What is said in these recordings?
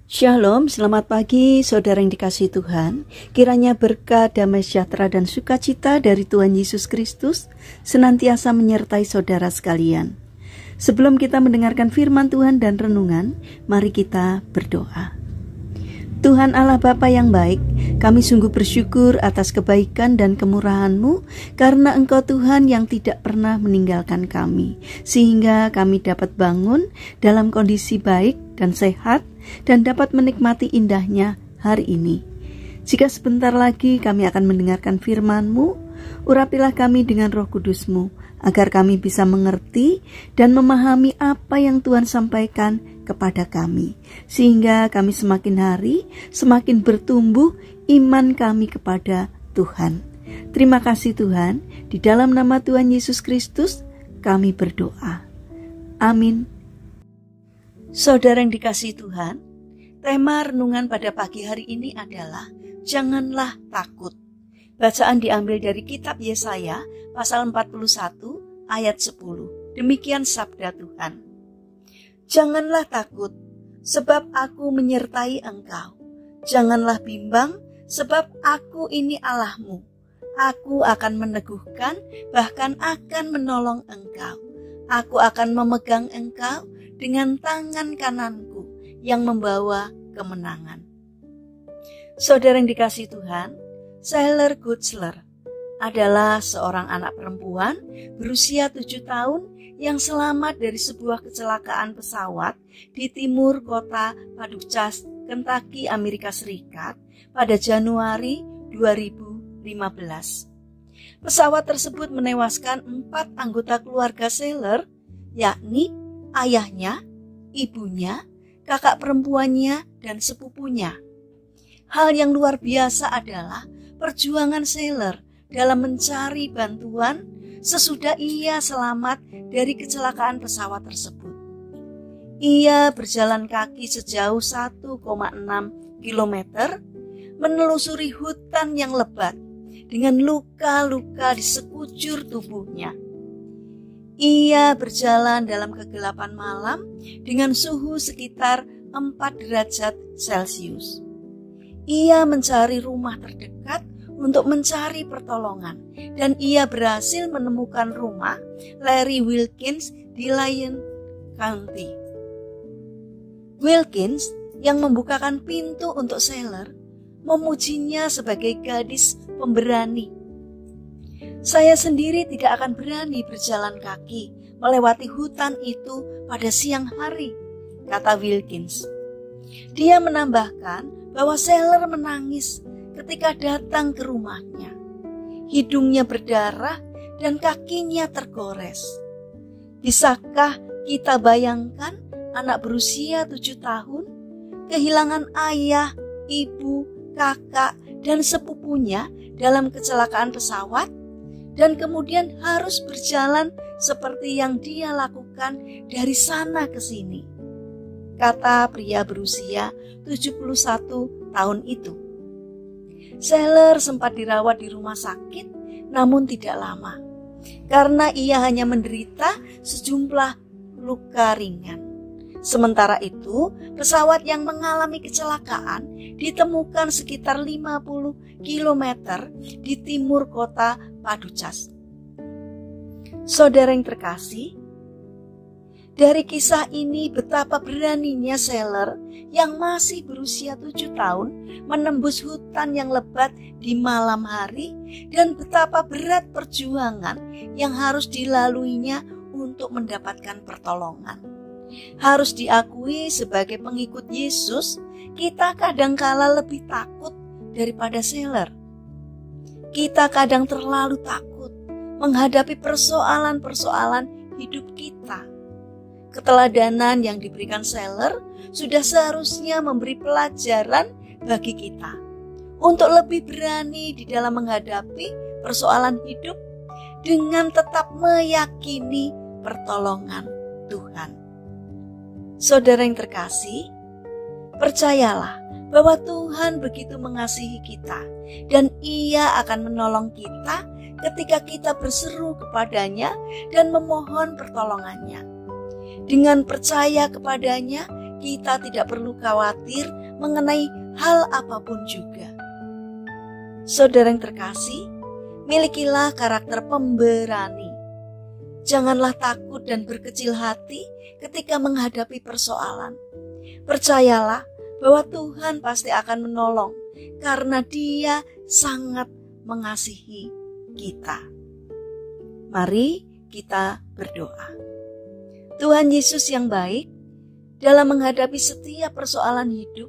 Shalom, selamat pagi saudara yang dikasihi Tuhan. Kiranya berkat, damai sejahtera dan sukacita dari Tuhan Yesus Kristus senantiasa menyertai saudara sekalian. Sebelum kita mendengarkan firman Tuhan dan renungan, mari kita berdoa. Tuhan Allah Bapa yang baik, kami sungguh bersyukur atas kebaikan dan kemurahan-Mu, karena Engkau Tuhan yang tidak pernah meninggalkan kami, sehingga kami dapat bangun dalam kondisi baik dan sehat, dan dapat menikmati indahnya hari ini. Jika sebentar lagi kami akan mendengarkan firman-Mu, urapilah kami dengan Roh Kudus-Mu, agar kami bisa mengerti dan memahami apa yang Tuhan sampaikan kepada kami, sehingga kami semakin hari semakin bertumbuh iman kami kepada Tuhan. Terima kasih Tuhan, di dalam nama Tuhan Yesus Kristus kami berdoa. Amin. Saudara yang dikasihi Tuhan, tema renungan pada pagi hari ini adalah janganlah takut. Bacaan diambil dari kitab Yesaya pasal 41 ayat 10. Demikian sabda Tuhan. Janganlah takut, sebab aku menyertai engkau. Janganlah bimbang, sebab aku ini Allahmu. Aku akan meneguhkan, bahkan akan menolong engkau. Aku akan memegang engkau dengan tangan kananku yang membawa kemenangan. Saudara yang dikasihi Tuhan, Sailor Gutzler adalah seorang anak perempuan berusia 7 tahun yang selamat dari sebuah kecelakaan pesawat di timur kota Paducah, Kentucky, Amerika Serikat pada Januari 2015. Pesawat tersebut menewaskan 4 anggota keluarga Sailor, yakni ayahnya, ibunya, kakak perempuannya, dan sepupunya. Hal yang luar biasa adalah perjuangan Sailor dalam mencari bantuan sesudah ia selamat dari kecelakaan pesawat tersebut. Ia berjalan kaki sejauh 1,6 kilometer menelusuri hutan yang lebat dengan luka-luka di sekujur tubuhnya. Ia berjalan dalam kegelapan malam dengan suhu sekitar 4 derajat Celcius. Ia mencari rumah terdekat untuk mencari pertolongan, dan ia berhasil menemukan rumah Larry Wilkins di Lyon County. Wilkins yang membukakan pintu untuk Sailor memujinya sebagai gadis pemberani. Saya sendiri tidak akan berani berjalan kaki melewati hutan itu pada siang hari, kata Wilkins. Dia menambahkan bahwa Sailor menangis ketika datang ke rumahnya. Hidungnya berdarah dan kakinya tergores. Bisakah kita bayangkan anak berusia 7 tahun kehilangan ayah, ibu, kakak, dan sepupunya dalam kecelakaan pesawat, dan kemudian harus berjalan seperti yang dia lakukan dari sana ke sini, kata pria berusia 71 tahun itu. Sailor sempat dirawat di rumah sakit, namun tidak lama, karena ia hanya menderita sejumlah luka ringan. Sementara itu, pesawat yang mengalami kecelakaan ditemukan sekitar 50 km di timur kota Paducah. Saudara yang terkasih, dari kisah ini betapa beraninya Sailor yang masih berusia 7 tahun menembus hutan yang lebat di malam hari, dan betapa berat perjuangan yang harus dilaluinya untuk mendapatkan pertolongan. Harus diakui, sebagai pengikut Yesus, kita kadangkala lebih takut daripada Sailor. Kita kadang terlalu takut menghadapi persoalan-persoalan hidup kita. Keteladanan yang diberikan Sailor sudah seharusnya memberi pelajaran bagi kita untuk lebih berani di dalam menghadapi persoalan hidup dengan tetap meyakini pertolongan Tuhan. Saudara yang terkasih, percayalah bahwa Tuhan begitu mengasihi kita, dan Ia akan menolong kita ketika kita berseru kepadanya dan memohon pertolongannya. Dengan percaya kepadanya, kita tidak perlu khawatir mengenai hal apapun juga. Saudara yang terkasih, milikilah karakter pemberani. Janganlah takut dan berkecil hati ketika menghadapi persoalan. Percayalah bahwa Tuhan pasti akan menolong karena Dia sangat mengasihi kita. Mari kita berdoa. Tuhan Yesus yang baik, dalam menghadapi setiap persoalan hidup,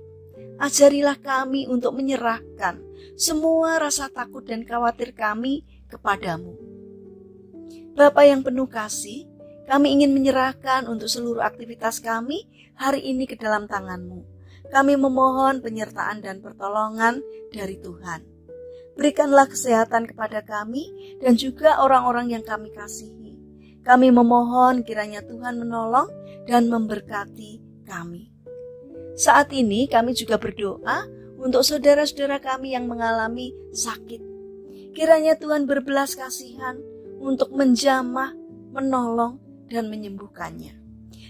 ajarilah kami untuk menyerahkan semua rasa takut dan khawatir kami kepadamu. Bapa yang penuh kasih, kami ingin menyerahkan untuk seluruh aktivitas kami hari ini ke dalam tangan-Mu. Kami memohon penyertaan dan pertolongan dari Tuhan. Berikanlah kesehatan kepada kami dan juga orang-orang yang kami kasihi. Kami memohon kiranya Tuhan menolong dan memberkati kami. Saat ini kami juga berdoa untuk saudara-saudara kami yang mengalami sakit. Kiranya Tuhan berbelas kasihan untuk menjamah, menolong, dan menyembuhkannya.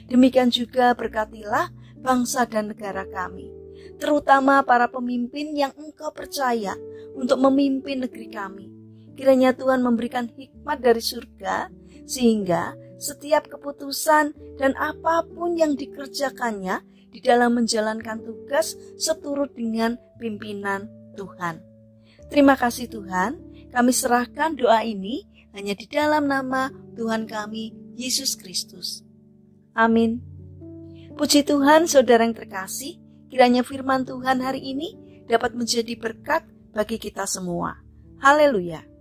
Demikian juga berkatilah bangsa dan negara kami, terutama para pemimpin yang Engkau percaya untuk memimpin negeri kami. Kiranya Tuhan memberikan hikmat dari surga, sehingga setiap keputusan dan apapun yang dikerjakannya di dalam menjalankan tugas seturut dengan pimpinan Tuhan. Terima kasih Tuhan, kami serahkan doa ini hanya di dalam nama Tuhan kami, Yesus Kristus. Amin. Puji Tuhan, saudara yang terkasih, kiranya firman Tuhan hari ini dapat menjadi berkat bagi kita semua. Haleluya.